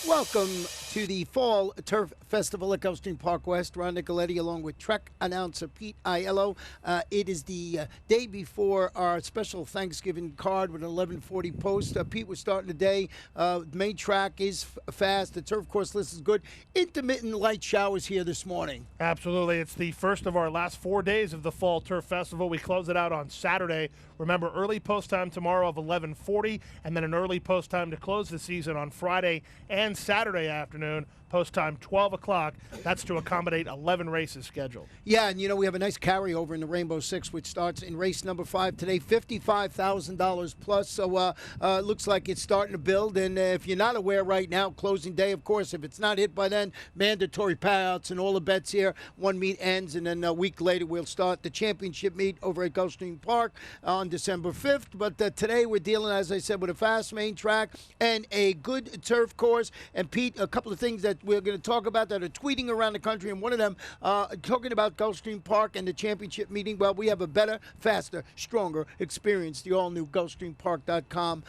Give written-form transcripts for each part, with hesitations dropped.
Welcome to the Fall Turf Festival at Gulfstream Park West. Ron Nicoletti along with Trek announcer Pete Aiello. It is the day before our special Thanksgiving card with an 11:40 post. Pete, we're starting the day. The main track is fast. The turf course list is good. Intermittent light showers here this morning. Absolutely. It's the first of our last 4 days of the Fall Turf Festival. We close it out on Saturday. Remember, early post time tomorrow of 11:40, and then an early post time to close the season on Friday and Saturday afternoon. Post time 12 o'clock. That's to accommodate 11 races scheduled. Yeah, and we have a nice carryover in the Rainbow Six, which starts in race number 5 today, $55,000 plus. So looks like it's starting to build. And if you're not aware right now, closing day, of course, if it's not hit by then, mandatory payouts and all the bets here. One meet ends, and then a week later we'll start the championship meet over at Gulfstream Park on December 5th. But today we're dealing, as I said, with a fast main track and a good turf course. And Pete, a couple of things that we're going to talk about that are tweeting around the country, and one of them talking about Gulfstream Park and the championship meeting. Well, we have a better, faster, stronger experience. The all-new GulfstreamPark.com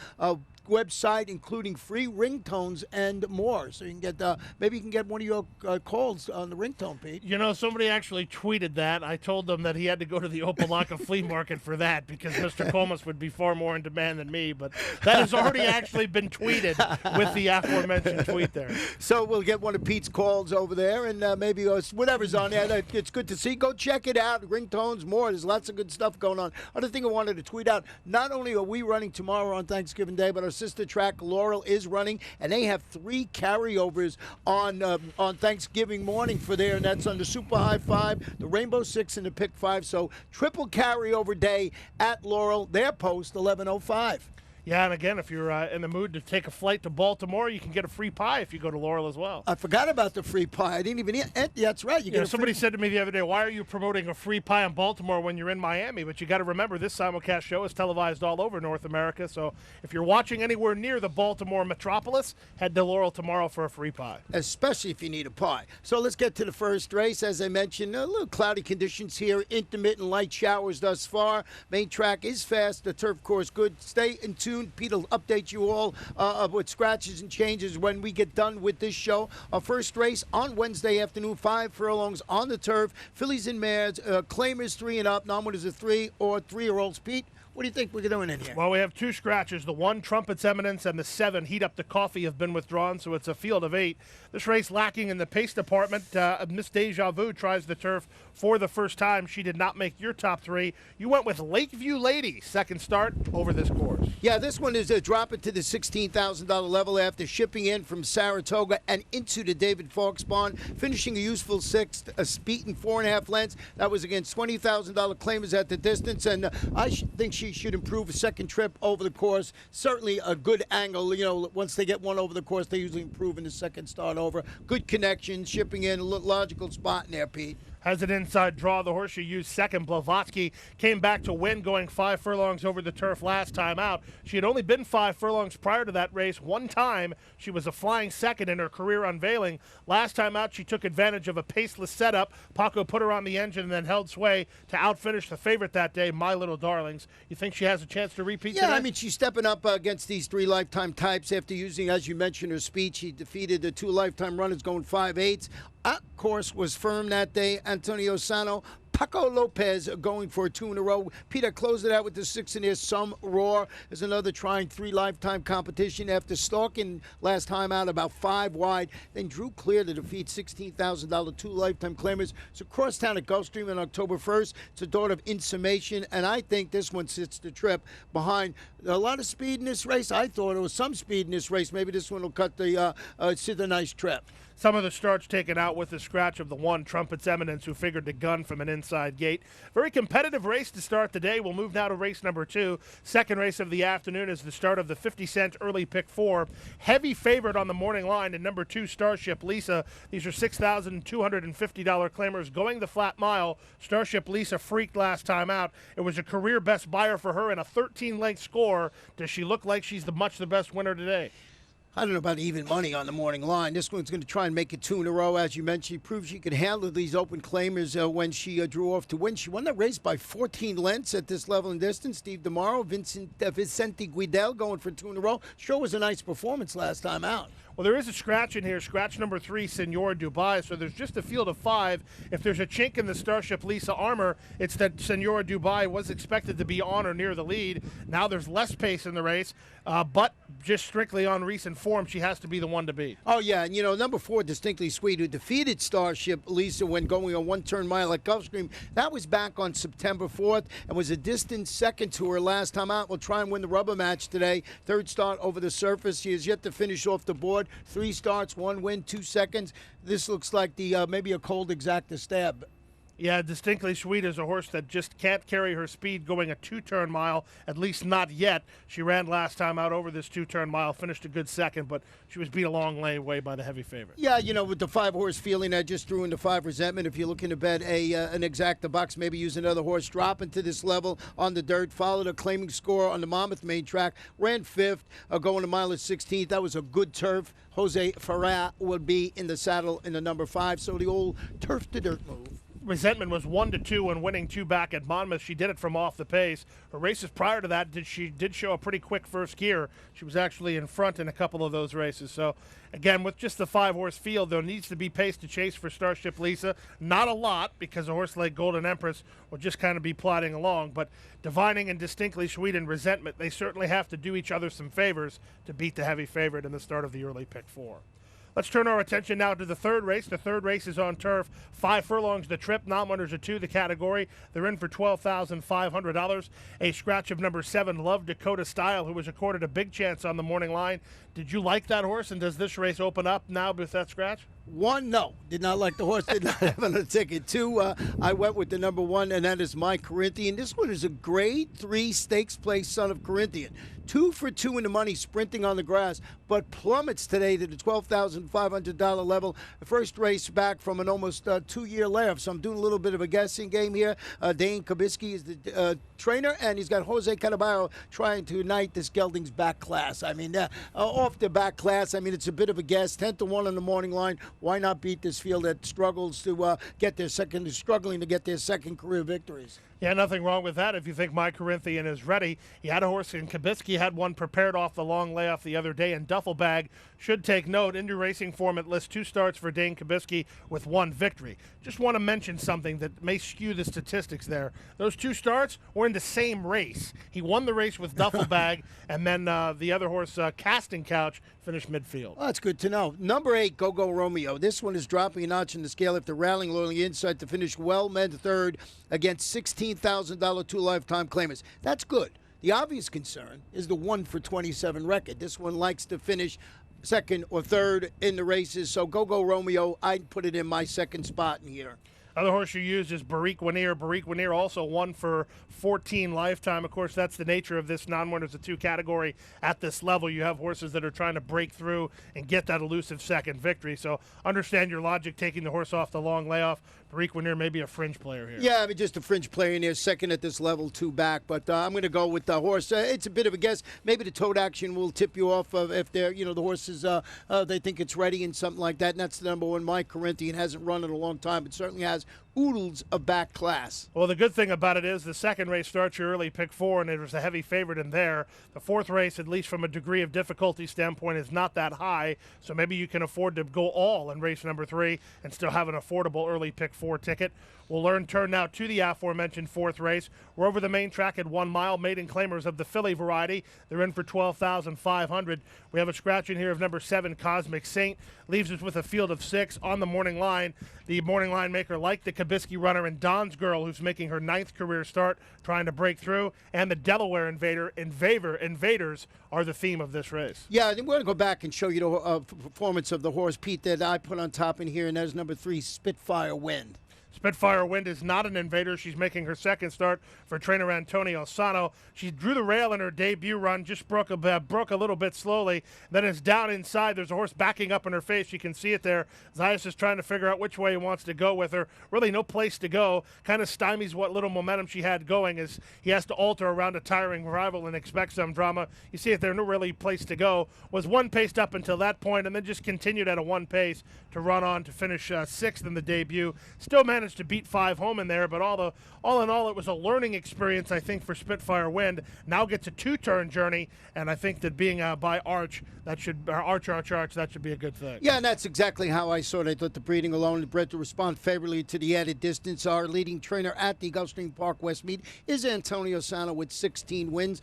website, including free ringtones and more. So you can get maybe you can get one of your calls on the ringtone, Pete. Somebody actually tweeted that. I told them that he had to go to the Opelika flea market for that because Mr. Comas would be far more in demand than me. But that has already actually been tweeted with the aforementioned tweet there. So we'll get one of Pete's calls over there, and maybe whatever's on there. It's good to see. Go check it out. Ringtones, more. There's lots of good stuff going on. Other thing I wanted to tweet out, not only are we running tomorrow on Thanksgiving Day, but our sister track Laurel is running, and they have 3 carryovers on Thanksgiving morning for there, and that's on the Super High 5, the Rainbow 6, and the Pick 5. So triple carryover day at Laurel. Their post 11:05. Yeah, and again, if you're in the mood to take a flight to Baltimore, you can get a free pie if you go to Laurel as well. I forgot about the free pie. I didn't even eat it. That's right. Somebody said to me the other day, why are you promoting a free pie in Baltimore when you're in Miami? But you got to remember, this simulcast show is televised all over North America. So if you're watching anywhere near the Baltimore metropolis, head to Laurel tomorrow for a free pie. Especially if you need a pie. So let's get to the first race. As I mentioned, a little cloudy conditions here. Intermittent light showers thus far. Main track is fast. The turf course good. Stay in tune. Pete will update you all with scratches and changes when we get done with this show. Our first race on Wednesday afternoon, 5 furlongs on the turf. Fillies and mares, claimers 3 and up, non-winners of 3 or 3-year-olds. Pete, what do you think we're doing in here? Well, we have 2 scratches. The 1, Trumpet's Eminence, and the 7, Heat Up the Coffee, have been withdrawn, so it's a field of 8. This race lacking in the pace department. Miss Deja Vu tries the turf for the first time. She did not make your top 3. You went with Lakeview Lady, second start over this course. Yeah, this one is dropping to the $16,000 level after shipping in from Saratoga and into the David Fawkes barn, finishing a useful 6th, beaten 4.5 lengths. That was against $20,000 claimers at the distance, and I think she should improve a second trip over the course. Certainly a good angle. Once they get one over the course, they usually improve in the second start over. Good connection, shipping in, a logical spot in there, Pete. Has an inside draw. The horse she used second, Blavatsky, came back to win, going 5 furlongs over the turf last time out. She had only been 5 furlongs prior to that race. One time, she was a flying second in her career unveiling. Last time out, she took advantage of a paceless setup. Paco put her on the engine and then held sway to outfinish the favorite that day, My Little Darlings. You think she has a chance to repeat today? Yeah, I mean, she's stepping up against these 3 lifetime types after using, as you mentioned, her speed. She defeated the 2 lifetime runners going 5/8. Course was firm that day. Antonio Sano, Paco Lopez going for 2 in a row. Peter closed it out with the 6 in there. Some Roar is another trying 3 lifetime competition after stalking last time out about 5 wide. Then drew clear to defeat $16,000 2 lifetime claimers. So crosstown at Gulfstream on October 1st. It's a daughter of Insummation, and I think this one sits the trip behind a lot of speed in this race. I thought there was some speed in this race. Maybe this one will cut sit a nice trip. Some of the starts taken out with the scratch of the 1, Trumpet's Eminence, who figured to gun from an inside gate. Very competitive race to start the day. We'll move now to race number 2. Second race of the afternoon is the start of the 50-cent early pick 4. Heavy favorite on the morning line in number 2, Starship Lisa. These are $6,250 claimers going the flat mile. Starship Lisa freaked last time out. It was a career best buyer for her and a 13-length score. Does she look like she's much the best winner today? I don't know about even money on the morning line. This one's going to try and make it 2 in a row. As you mentioned, she proved she could handle these open claimers when she drew off to win. She won the race by 14 lengths at this level and distance. Steve DeMauro, Vicente Guidel going for 2 in a row. Sure was a nice performance last time out. Well, there is a scratch in here, scratch number 3, Senor Dubai. So there's just a field of 5. If there's a chink in the Starship Lisa armor, it's that Senor Dubai was expected to be on or near the lead. Now there's less pace in the race, but just strictly on recent form, she has to be the one to beat. Oh, yeah, and number 4, Distinctly Sweet, who defeated Starship Lisa when going a one-turn mile at Gulfstream. That was back on September 4th and was a distant second to her last time out. We'll try and win the rubber match today. Third start over the surface. She has yet to finish off the board. 3 starts, 1 win, 2 seconds. This looks like the maybe a cold exacta stab. Yeah, Distinctly Sweet is a horse that just can't carry her speed going a 2-turn mile, at least not yet. She ran last time out over this 2-turn mile, finished a good second, but she was beat a long way by the heavy favorite. Yeah, with the 5-horse feeling, I just threw in the 5 Resentment. If you're looking to bet an exacta box, maybe use another horse, drop into this level on the dirt, followed a claiming score on the Monmouth main track, ran 5th, going a mile at 16th. That was a good turf. Jose Ferrer would be in the saddle in the number 5, so the old turf to dirt move. Resentment was 1-2 and winning 2 back at Monmouth. She did it from off the pace. Her races prior to that, she did show a pretty quick first gear. She was actually in front in a couple of those races. So, again, with just the 5-horse field, there needs to be pace to chase for Starship Lisa. Not a lot, because a horse like Golden Empress will just kind of be plodding along. But Divining and Distinctly Sweet and Resentment, they certainly have to do each other some favors to beat the heavy favorite in the start of the early pick 4. Let's turn our attention now to the third race. The third race is on turf. 5 furlongs the trip. Non-winners are 2 the category. They're in for $12,500. A scratch of number 7, Love Dakota Style, who was accorded a big chance on the morning line. Did you like that horse, and does this race open up now with that scratch? 1, no. Did not like the horse. Did not have on a ticket. 2, I went with the number 1, and that is My Corinthian. This one is a grade 3 stakes play son of Corinthian. 2 for 2 in the money, sprinting on the grass, but plummets today to the $12,500 level. The first race back from an almost 2-year layoff, so I'm doing a little bit of a guessing game here. Dane Kabisky is the trainer, and he's got Jose Caraballo trying to unite this gelding's back class. I mean, off the back class, I mean, it's a bit of a guess. 10-1 on the morning line. Why not beat this field that struggles to get their second, is struggling to get their second career victories? Yeah, nothing wrong with that if you think My Corinthian is ready. He had a horse in Kabisky, had one prepared off the long layoff the other day, and Duffel Bag should take note. Into racing form, it lists 2 starts for Dane Kabisky with 1 victory. Just want to mention something that may skew the statistics there. Those 2 starts were in the same race. He won the race with Duffel Bag, and then the other horse, Casting Couch, finished midfield. Well, that's good to know. Number 8, Go Go Romeo. This one is dropping a notch in the scale after rallying along the inside to finish well med third against $16,000 2 lifetime claimants. That's good. The obvious concern is the 1 for 27 record. This one likes to finish second or third in the races. So Go Go Romeo, I'd put it in my second spot in here. Other horse you used is Barik Wanier. Barik Wanier also 1 for 14 lifetime. Of course, that's the nature of this non-winners of 2 category. At this level, you have horses that are trying to break through and get that elusive second victory. So understand your logic taking the horse off the long layoff. Barik Wanier may be a fringe player here. Yeah, I mean, just a fringe player in there, second at this level, 2 back. But I'm going to go with the horse. It's a bit of a guess. Maybe the tote action will tip you off if they're, the horses, they think it's ready and something like that. And that's the number 1. My Corinthian hasn't run in a long time, but certainly has oodles of back class. Well, the good thing about it is the second race starts your early pick 4, and it was a heavy favorite in there. The 4th race, at least from a degree of difficulty standpoint, is not that high, so maybe you can afford to go all in race number 3 and still have an affordable early pick 4 ticket. We'll turn now to the aforementioned 4th race. We're over the main track at 1 mile. Maiden claimers of the filly variety. They're in for $12,500. We have a scratch in here of number 7, Cosmic Saint. Leaves us with a field of 6 on the morning line. The morning line maker like the Kabisky runner and Don's Girl, who's making her 9th career start, trying to break through. And the Delaware Invaders are the theme of this race. Yeah, I think we're going to go back and show you the performance of the horse, Pete, that I put on top in here, and that is number 3, Spitfire Wind. Spitfire Wind is not an invader. She's making her second start for trainer Antonio Sano. She drew the rail in her debut run, just broke a little bit slowly. Then it's down inside. There's a horse backing up in her face. You can see it there. Zayas is trying to figure out which way he wants to go with her. Really no place to go. Kind of stymies what little momentum she had going as he has to alter around a tiring rival and expect some drama. You see it there, no really place to go. Was 1 paced up until that point and then just continued at a 1 pace to run on to finish 6th in the debut. Still managed managed to beat 5 home in there, but all in all, it was a learning experience, I think, for Spitfire Wind. Now gets a 2-turn journey, and I think that being by Arch, that should that should be a good thing. Yeah, and that's exactly how I saw it. I thought the breeding alone bred to respond favorably to the added distance. Our leading trainer at the Gulfstream Park West Meet is Antonio Sano with 16 wins.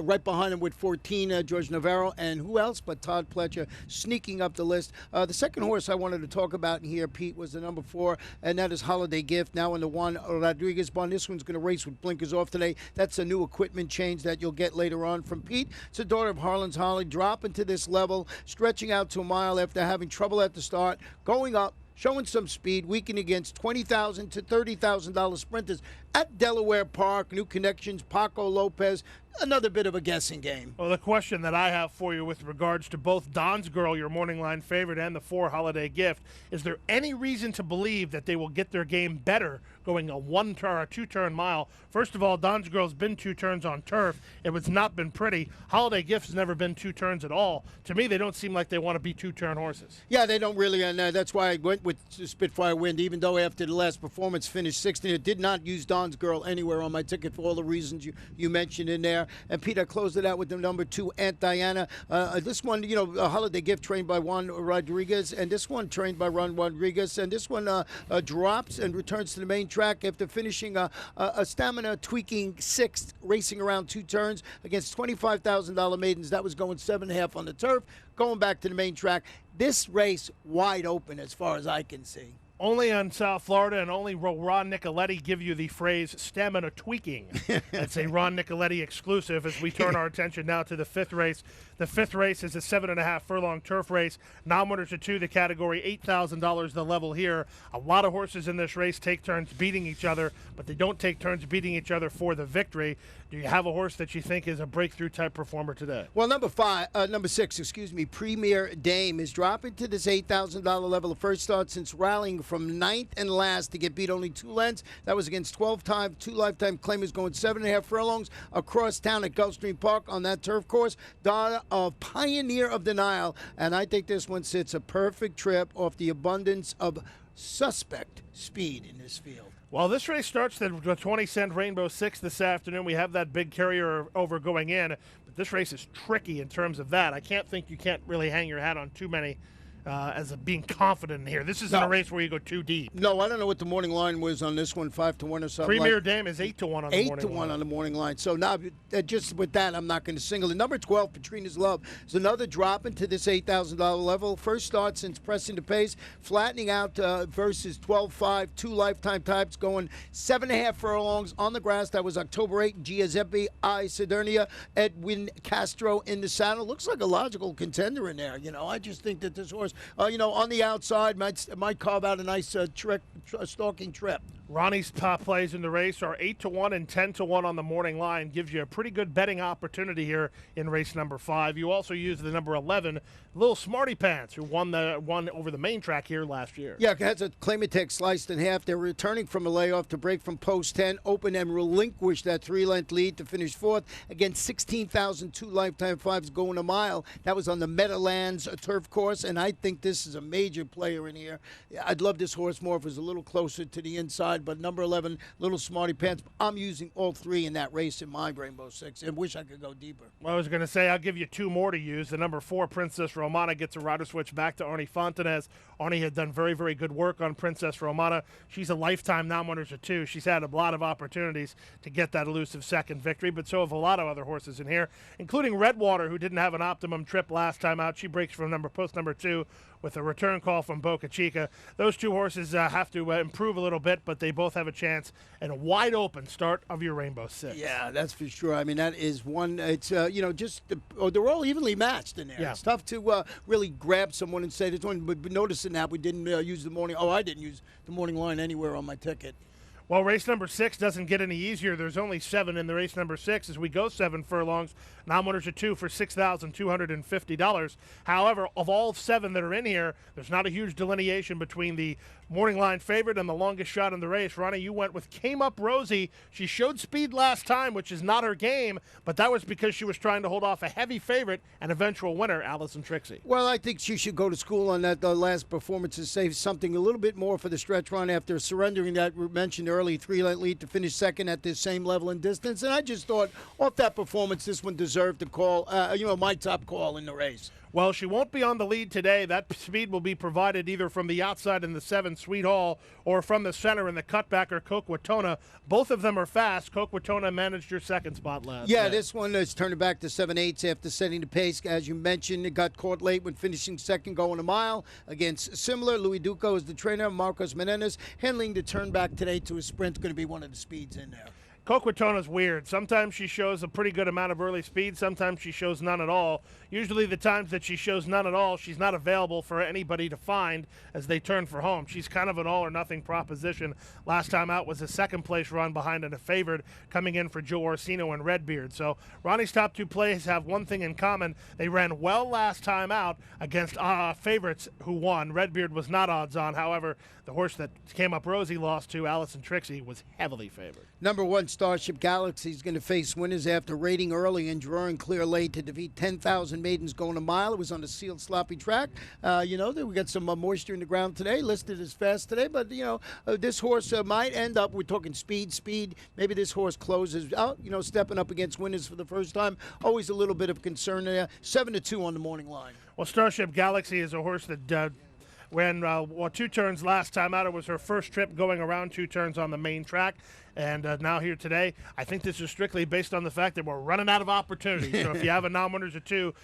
Right behind him with 14, George Navarro, and who else but Todd Pletcher sneaking up the list. The second horse I wanted to talk about in here, Pete, was the number 4, and that is Holiday Gift. Now in the Juan Rodriguez barn. This one's going to race with blinkers off today. That's a new equipment change that you'll get later on from Pete. It's a daughter of Harlan's Holly, dropping to this level, stretching out to a mile after having trouble at the start, going up, showing some speed, weakening against $20,000 to $30,000 sprinters at Delaware Park. New connections, Paco Lopez. Another bit of a guessing game. Well, the question that I have for you with regards to both Don's Girl, your morning line favorite, and the 4 Holiday Gift, is there any reason to believe that they will get their game better going a 2-turn mile? First of all, Don's Girl's been 2 turns on turf. It has not been pretty. Holiday Gift has never been 2 turns at all. To me, they don't seem like they want to be 2-turn horses. Yeah, they don't really, and that's why I went with Spitfire Wind, even though after the last performance finished 16th. It did not use Don's Girl anywhere on my ticket for all the reasons you mentioned in there. And Peter closed it out with the number 2, Aunt Diana. This one, a Holiday Gift trained by Juan Rodriguez, and this one trained by Juan Rodriguez, and this one drops and returns to the main track after finishing a stamina tweaking 6th, racing around 2 turns against $25,000 maidens. That was going 7.5 on the turf, going back to the main track. This race wide open as far as I can see. Only on South Florida, and only will Ron Nicoletti give you the phrase stamina tweaking. That's a Ron Nicoletti exclusive as we turn our attention now to the 5th race. The 5th race is a 7.5 furlong turf race. Non-winners are 2, the category, $8,000 the level here. A lot of horses in this race take turns beating each other, but they don't take turns beating each other for the victory. Do you have a horse that you think is a breakthrough type performer today? Well, number 6, Premier Dame is dropping to this $8,000 level. The first start since rallying from 9th and last to get beat only 2 lengths. That was against 12-time, 2 lifetime claimers going 7.5 furlongs across town at Gulfstream Park on that turf course. Daughter of Pioneer of the Nile, and I think this one sits a perfect trip off the abundance of suspect speed in this field. Well, this race starts the 20-cent Rainbow 6 this afternoon. We have that big carrier over going in, but this race is tricky in terms of that. I think you can't really hang your hat on too many as being confident in here. This isn't a race where you go too deep. No, I don't know what the morning line was on this one, 5-1 or something. Premier Dame is 8-1 on the morning line. 8-1 on the morning line. So now, just with that, I'm not going to single it. Number 12, Patrina's Love, is another drop into this $8,000 level. First start since pressing the pace, flattening out versus 12-5, 2 lifetime types, going 7.5 furlongs on the grass. That was October 8. Giuseppe I. Sidernia, Edwin Castro in the saddle. Looks like a logical contender in there. I just think that this horse, on the outside, might carve out a nice stalking trip. Ronnie's top plays in the race are 8-1 and 10-1 on the morning line. Gives you a pretty good betting opportunity here in race number 5. You also use the number 11, Little Smarty Pants, who won over the main track here last year. Yeah, has a Claimatech sliced in half. They're returning from a layoff to break from post 10, open and relinquish that 3-length lead to finish 4th. Again, 16,000, 2 lifetime 5s going a mile. That was on the Meadowlands turf course, and I think this is a major player in here. I'd love this horse more if it was a little closer to the inside, but number 11, Little Smarty Pants, I'm using all 3 in that race in my Rainbow 6 and wish I could go deeper. Well, I was going to say I'll give you 2 more to use. The number 4, Princess Romana, gets a rider switch back to Arnie Fontanez. Arnie had done very, very good work on Princess Romana. She's a lifetime non-winners of 2. She's had a lot of opportunities to get that elusive second victory, but so have a lot of other horses in here, including Redwater, who didn't have an optimum trip last time out. She breaks from post number 2 with a return call from Boca Chica. Those 2 horses have to improve a little bit, but they both have a chance and a wide open start of your Rainbow 6. Yeah, that's for sure. I mean, that is one. It's they're all evenly matched in there. Yeah. It's tough to really grab someone and say this one. But noticing that we didn't use the morning. Oh, I didn't use the morning line anywhere on my ticket. Well, race number 6 doesn't get any easier. There's only 7 in the race number 6 as we go 7 furlongs. Nominators are 2 for $6,250. However, of all 7 that are in here, there's not a huge delineation between the morning line favorite and the longest shot in the race. Ronnie, you went with Came Up Rosie. She showed speed last time, which is not her game, but that was because she was trying to hold off a heavy favorite and eventual winner, Allison Trixie. Well, I think she should go to school on that last performance and save something a little bit more for the stretch run after surrendering that we mentioned early 3-length lead to finish second at this same level in distance. And I just thought off that performance, this one deserved to call, my top call in the race. Well, she won't be on the lead today. That speed will be provided either from the outside in the 7 Sweet Hall or from the center in the cutbacker Coquitona. Both of them are fast. Coquitona managed your second spot last night. This one is turning back to 7/8 after setting the pace. As you mentioned, it got caught late when finishing second going a mile against similar. Louis Duco is the trainer. Marcos Menendez handling the turn back today to a sprint. Going to be one of the speeds in there. Coquitona's weird. Sometimes she shows a pretty good amount of early speed. Sometimes she shows none at all. Usually the times that she shows none at all, she's not available for anybody to find as they turn for home. She's kind of an all-or-nothing proposition. Last time out was a second-place run behind and a favored coming in for Joe Orsino and Redbeard. So Ronnie's top 2 plays have one thing in common. They ran well last time out against favorites who won. Redbeard was not odds on. However, the horse that Came Up Rosie lost to, Allison Trixie, was heavily favored. Number 1, Starship Galaxy is going to face winners after rating early and drawing clear late to defeat 10,000 maidens going a mile. It was on a sealed, sloppy track. We got some moisture in the ground today, listed as fast today, but, this horse might end up, we're talking speed. Maybe this horse closes out, stepping up against winners for the first time. Always a little bit of concern there. 7-2 on the morning line. Well, Starship Galaxy is a horse that when 2 turns last time out, it was her first trip going around 2 turns on the main track. And now here today, I think this is strictly based on the fact that we're running out of opportunities. So if you have a non-winners or 2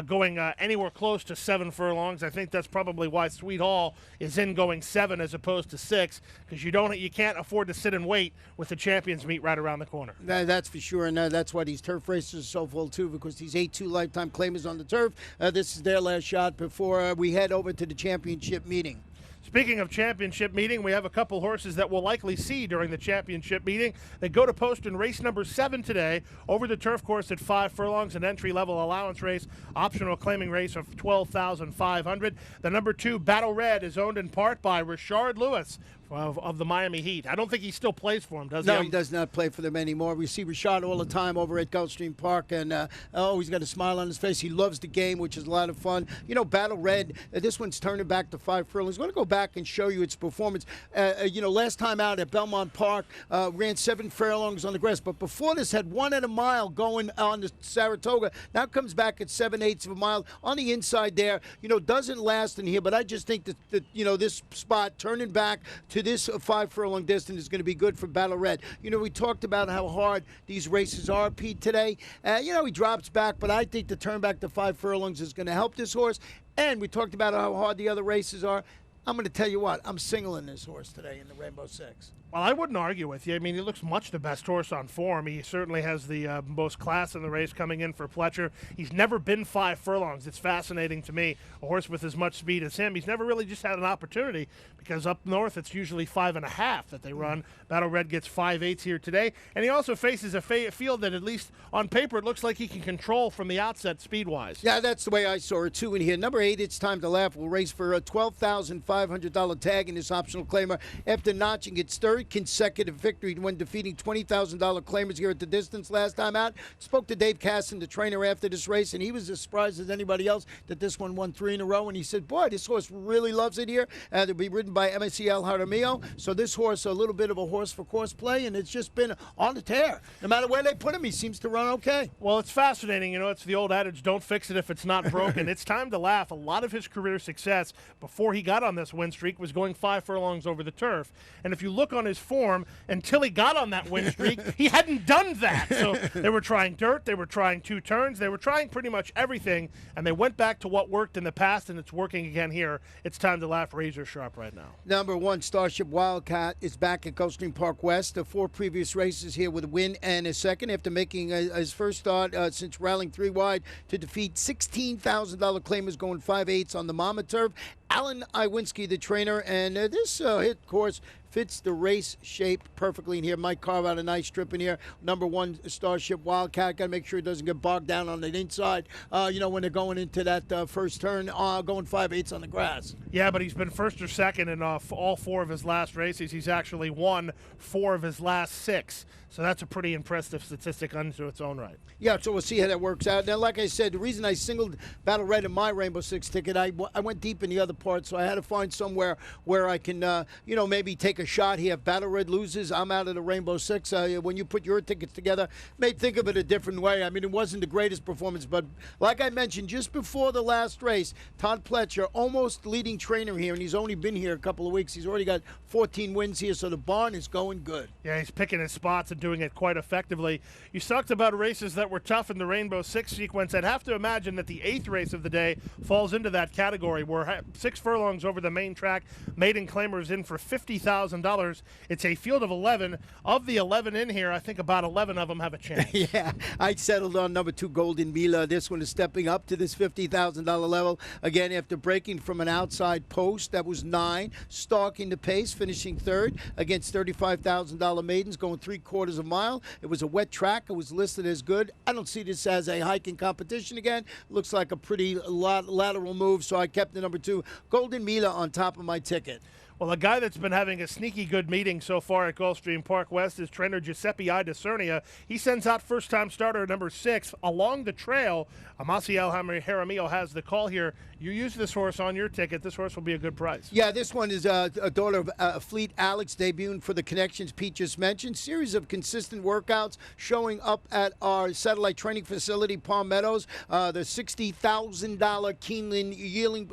going anywhere close to 7 furlongs, I think that's probably why Sweet Hall is in going 7 as opposed to 6, because you can't afford to sit and wait with the champions meet right around the corner. That's for sure, and that's why these turf races are so full too, because these 8-2 lifetime claimers on the turf, this is their last shot before we head over to the championship meeting. Speaking of championship meeting, we have a couple horses that we'll likely see during the championship meeting. They go to post in race number 7 today over the turf course at 5 furlongs, an entry-level allowance race, optional claiming race of $12,500. The number 2, Battle Red, is owned in part by Rashard Lewis of the Miami Heat. I don't think he still plays for him, does he? No, he does not play for them anymore. We see Rashad all the time over at Gulfstream Park, and he's got a smile on his face. He loves the game, which is a lot of fun. Battle Red, this one's turning back to 5 furlongs. I'm going to go back and show you its performance. Last time out at Belmont Park, ran 7 furlongs on the grass, but before this had 1 at a mile going on to Saratoga. Now comes back at 7/8 of a mile on the inside there. Doesn't last in here, but I just think that this spot turning back to this 5 furlong distance is going to be good for Battle Red. We talked about how hard these races are, Pete, today. He drops back, but I think the turn back to 5 furlongs is going to help this horse. And we talked about how hard the other races are. I'm going to tell you what, I'm singling this horse today in the Rainbow 6. Well, I wouldn't argue with you. I mean, he looks much the best horse on form. He certainly has the most class in the race coming in for Pletcher. He's never been 5 furlongs. It's fascinating to me. A horse with as much speed as him, he's never really just had an opportunity, because up north it's usually 5.5 that they run. Battle Red gets 5/8 here today. And he also faces a field that, at least on paper, it looks like he can control from the outset speed-wise. Yeah, that's the way I saw it, too, in here. Number 8, It's Time to Laugh, will race for a $12,500 tag in this optional claimer after notching its 3rd consecutive victory when defeating $20,000 claimers here at the distance last time out. Spoke to Dave Casson, the trainer, after this race, and he was as surprised as anybody else that this one won 3 in a row. And he said, boy, this horse really loves it here. They'll be ridden by MSCL Jaramillo. So this horse, a little bit of a horse for course play, and it's just been on the tear. No matter where they put him, he seems to run okay. Well, it's fascinating. It's the old adage, don't fix it if it's not broken. It's Time to Laugh. A lot of his career success before he got on this win streak was going 5 furlongs over the turf. And if you look on his form, until he got on that win streak, he hadn't done that. So they were trying dirt, they were trying 2 turns, they were trying pretty much everything, and they went back to what worked in the past, and it's working again here. It's Time to Laugh, razor sharp right now. Number 1, Starship Wildcat, is back at Gulfstream Park West. The 4 previous races here with a win and a second after making his first start since rallying 3 wide to defeat $16,000 claimers going 5/8 on the Mama turf. Alan Iwinski, the trainer, and this hit course fits the race shape perfectly in here. Might carve out a nice strip in here. Number 1 Starship Wildcat. Got to make sure it doesn't get bogged down on the inside. When they're going into that first turn, going 5/8 on the grass. Yeah, but he's been first or second in all 4 of his last races. He's actually won 4 of his last 6. So that's a pretty impressive statistic unto its own right. Yeah, so we'll see how that works out. Now, like I said, the reason I singled Battle Red in my Rainbow Six ticket, I went deep in the other part, so I had to find somewhere where I can, maybe take a shot here. If Battle Red loses, I'm out of the Rainbow Six. When you put your tickets together, may think of it a different way. I mean, it wasn't the greatest performance, but like I mentioned, just before the last race, Todd Pletcher, almost leading trainer here, and he's only been here a couple of weeks. He's already got 14 wins here, so the barn is going good. Yeah, he's picking his spots and doing it quite effectively. You talked about races that were tough in the Rainbow Six sequence. I'd have to imagine that the 8th race of the day falls into that category. We're 6 furlongs over the main track. Maiden Claimer's in for $50,000. It's a field of 11. Of the 11 in here, I think about 11 of them have a chance. Yeah, I settled on number 2 Golden Mila. This one is stepping up to this $50,000 level. Again, after breaking from an outside post, that was 9. Stalking the pace, finishing 3rd against $35,000 maidens, going 3/4 of a mile. It was a wet track. It was listed as good. I don't see this as a hiking competition again. Looks like a pretty lateral move, so I kept the number 2 Golden Mila on top of my ticket. Well, a guy that's been having a sneaky good meeting so far at Gulfstream Park West is trainer Giuseppe I. DeCernia. He sends out first-time starter number 6 along the trail. Amaciel Jaramillo has the call here. You use this horse on your ticket. This horse will be a good price. Yeah, this one is a daughter of Fleet Alex, debuting for the Connections Pete just mentioned. Series of consistent workouts showing up at our satellite training facility, Palm Meadows. The $60,000 Keeneland yearling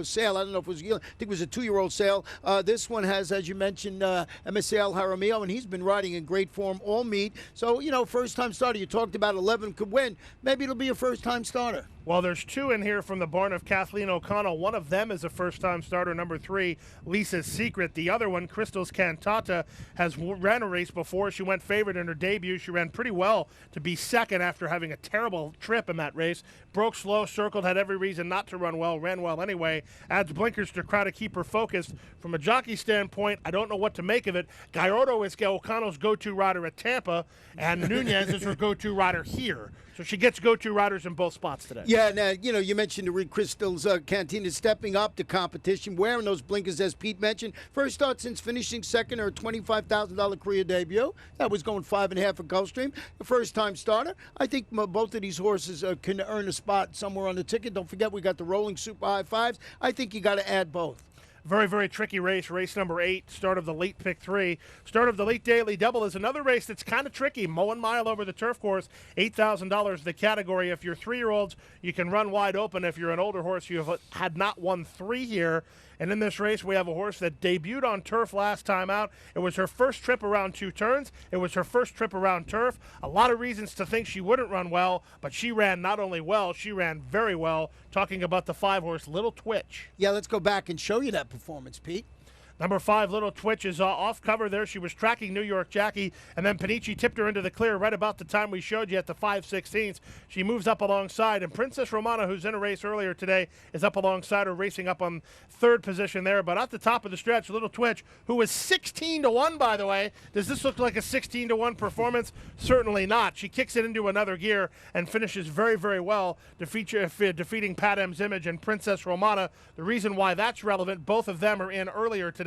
sale. I don't know if it was yearling. I think it was a 2-year-old sale. This one has, as you mentioned, Amaciel Jaramillo, and he's been riding in great form all meet. So, first-time starter. You talked about 11 could win. Maybe it'll be a first-time starter. Well, there's 2 in here from the barn of Kathleen O'Connell. One of them is a first-time starter, number 3, Lisa's Secret. The other one, Crystal's Cantata, has ran a race before. She went favorite in her debut. She ran pretty well to be second after having a terrible trip in that race. Broke slow, circled, had every reason not to run well, ran well anyway. Adds blinkers to try to keep her focused. From a jockey standpoint, I don't know what to make of it. Gallardo is O'Connell's go-to rider at Tampa, and Nunez is her go-to rider here. So she gets go-to riders in both spots today. Yeah, now, you mentioned the Crystal's Cantina stepping up the competition, wearing those blinkers, as Pete mentioned. First start since finishing second, her $25,000 career debut. That was going 5.5 at Gulfstream. The first-time starter. I think both of these horses can earn a spot somewhere on the ticket. Don't forget, we got the rolling super high fives. I think you got to add both. Very, very tricky race. Race number 8, start of the late pick 3. Start of the late daily double is another race that's kind of tricky. Moen Mile over the turf course, $8,000 the category. If you're 3-year-olds, you can run wide open. If you're an older horse, you had not won 3 here. And in this race, we have a horse that debuted on turf last time out. It was her first trip around 2 turns. It was her first trip around turf. A lot of reasons to think she wouldn't run well, but she ran not only well, she ran very well. Talking about the 5-horse Little Twitch. Yeah, let's go back and show you that performance, Pete. Number 5, Little Twitch, is off cover there. She was tracking New York Jackie, and then Panici tipped her into the clear right about the time we showed you at the 5/16. She moves up alongside, and Princess Romana, who's in a race earlier today, is up alongside her, racing up on 3rd position there. But at the top of the stretch, Little Twitch, who was 16-1, by the way. Does this look like a 16-1 performance? Certainly not. She kicks it into another gear and finishes very, very well, defeating Pat M's Image and Princess Romana. The reason why that's relevant, both of them are in earlier today.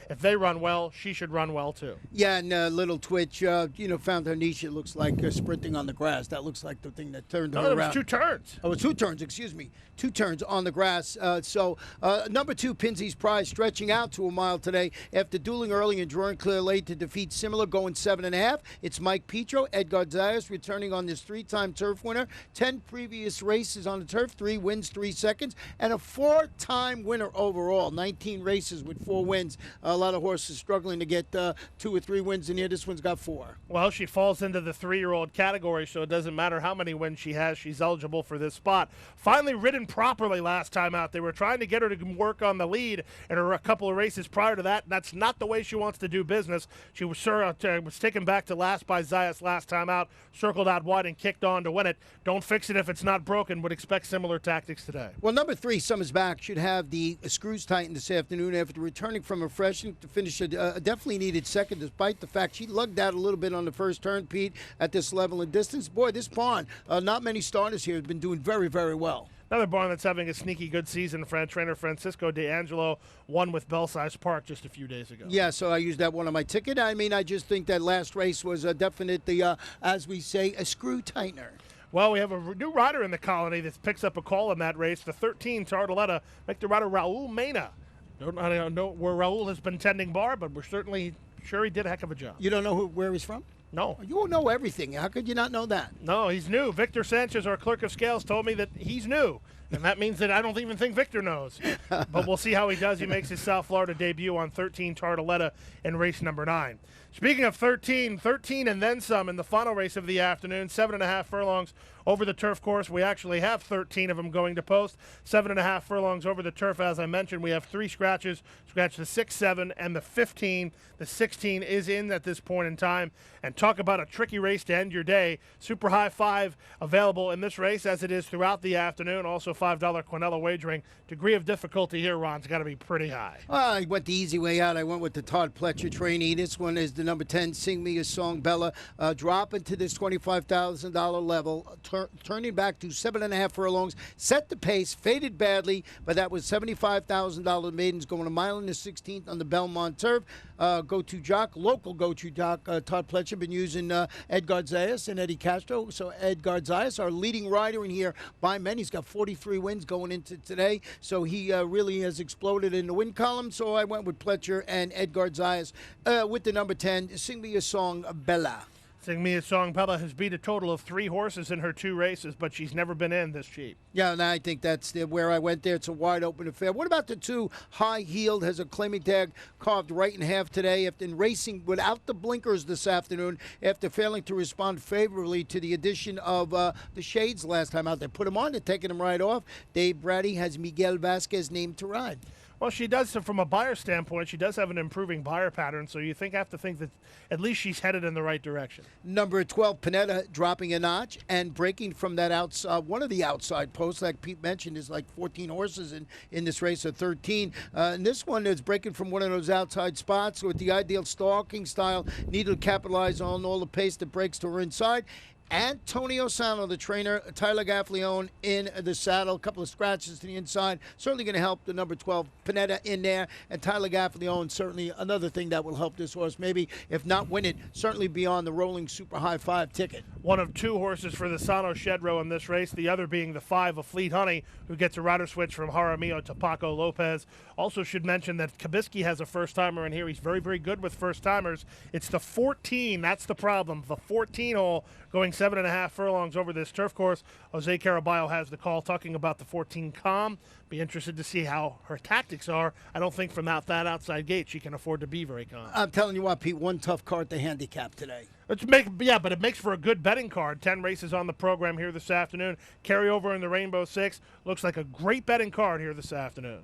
If they run well, she should run well too. Yeah, and Little Twitch, found her niche. It looks like sprinting on the grass. That looks like the thing that turned her around. It was 2 turns. Oh, 2 turns, excuse me. 2 turns on the grass. Number 2, Pinsy's Prize, stretching out to a mile today after dueling early and drawing clear late to defeat Similar, going 7.5. It's Mike Petro. Edgar Zayas returning on this 3-time turf winner. 10 previous races on the turf, 3 wins, 3 seconds, and a 4-time winner overall. 19 races with 4 wins. A lot of horses struggling to get 2 or 3 wins in here. This one's got 4. Well, she falls into the 3-year-old category, so it doesn't matter how many wins she has. She's eligible for this spot. Finally ridden properly last time out. They were trying to get her to work on the lead in a couple of races prior to that. That's not the way she wants to do business. She was taken back to last by Zayas last time out, circled out wide and kicked on to win it. Don't fix it if it's not broken. Would expect similar tactics today. Well, number 3, Summers Back, should have the screws tightened this afternoon after returning from from a freshman to finish a definitely needed second, despite the fact she lugged out a little bit on the first turn, Pete, at this level and distance. Boy, this barn, not many starters here, have been doing very, very well. Another barn that's having a sneaky good season, trainer Francisco D'Angelo won with Belsize Park just a few days ago. Yeah, so I used that one on my ticket. I mean, I just think that last race was definitely, as we say, a screw tightener. Well, we have a new rider in the colony that picks up a call in that race. The 13 Tartaletta, make the rider Raul Mena. I don't know where Raul has been tending bar, but we're certainly sure he did a heck of a job. You don't know where he's from? No. You know everything. How could you not know that? No, he's new. Victor Sanchez, our clerk of scales, told me that he's new. And that means that I don't even think Victor knows. But we'll see how he does. He makes his South Florida debut on 13 Tartaletta in race number 9. Speaking of 13 and then some in the final race of the afternoon, 7.5 furlongs over the turf course. We actually have 13 of them going to post. 7.5 furlongs over the turf. As I mentioned, we have 3 scratches. Scratch the 6, 7, and the 15. The 16 is in at this point in time. And talk about a tricky race to end your day. Super High 5 available in this race as it is throughout the afternoon. Also $5 Quinella wagering. Degree of difficulty here, Ron's got to be pretty high. I went the easy way out. I went with the Todd Pletcher trainee. This one is the number 10, Sing Me a Song, Bella. Dropping to this $25,000 level. Turning back to 7.5 furlongs. Set the pace. Faded badly, but that was $75,000 maidens going a mile in the 16th on the Belmont turf. Go-to jock, local go-to jock, Todd Pletcher, been using Ed Garzaez and Eddie Castro. So Ed Garzaez, our leading rider in here by many. He's got 43 wins going into today. So he really has exploded in the win column. So I went with Pletcher and Ed Garzaez with the number 10, Sing Me a Song, Bella. Sing Me a Song, Bella has beat a total of 3 horses in her 2 races, but she's never been in this cheap. Yeah, and I think that's where I went there. It's a wide open affair. What about the 2 high-heeled, has a claiming tag carved right in half today after racing without the blinkers this afternoon after failing to respond favorably to the addition of the shades last time out. They put them on, they're taking them right off. Dave Brady has Miguel Vasquez named to ride. Well, she does, so from a buyer standpoint, she does have an improving buyer pattern, so you have to think that at least she's headed in the right direction. Number 12, Panetta, dropping a notch and breaking from that outside, one of the outside posts, like Pete mentioned, is like 14 horses in this race, or 13. And this one is breaking from one of those outside spots with the ideal stalking style, needed to capitalize on all the pace that breaks to her inside. Antonio Sano, the trainer, Tyler Gaffleone in the saddle, a couple of scratches to the inside, certainly going to help the number 12 Panetta in there, and Tyler Gaffleone certainly another thing that will help this horse, maybe if not win it, certainly be on the rolling Super High 5 ticket. One of 2 horses for the Sano shed row in this race, the other being the 5 of Fleet Honey, who gets a rider switch from Jaramillo to Paco Lopez. Also should mention that Kabisky has a first-timer in here. He's very, very good with first-timers. It's the 14, that's the problem, the 14 hole going 7.5 furlongs over this turf course. Jose Caraballo has the call talking about the 14 Calm. Be interested to see how her tactics are. I don't think from that outside gate she can afford to be very calm. I'm telling you what, Pete, one tough card to handicap today. But it makes for a good betting card. 10 races on the program here this afternoon. Carry over in the Rainbow Six. Looks like a great betting card here this afternoon.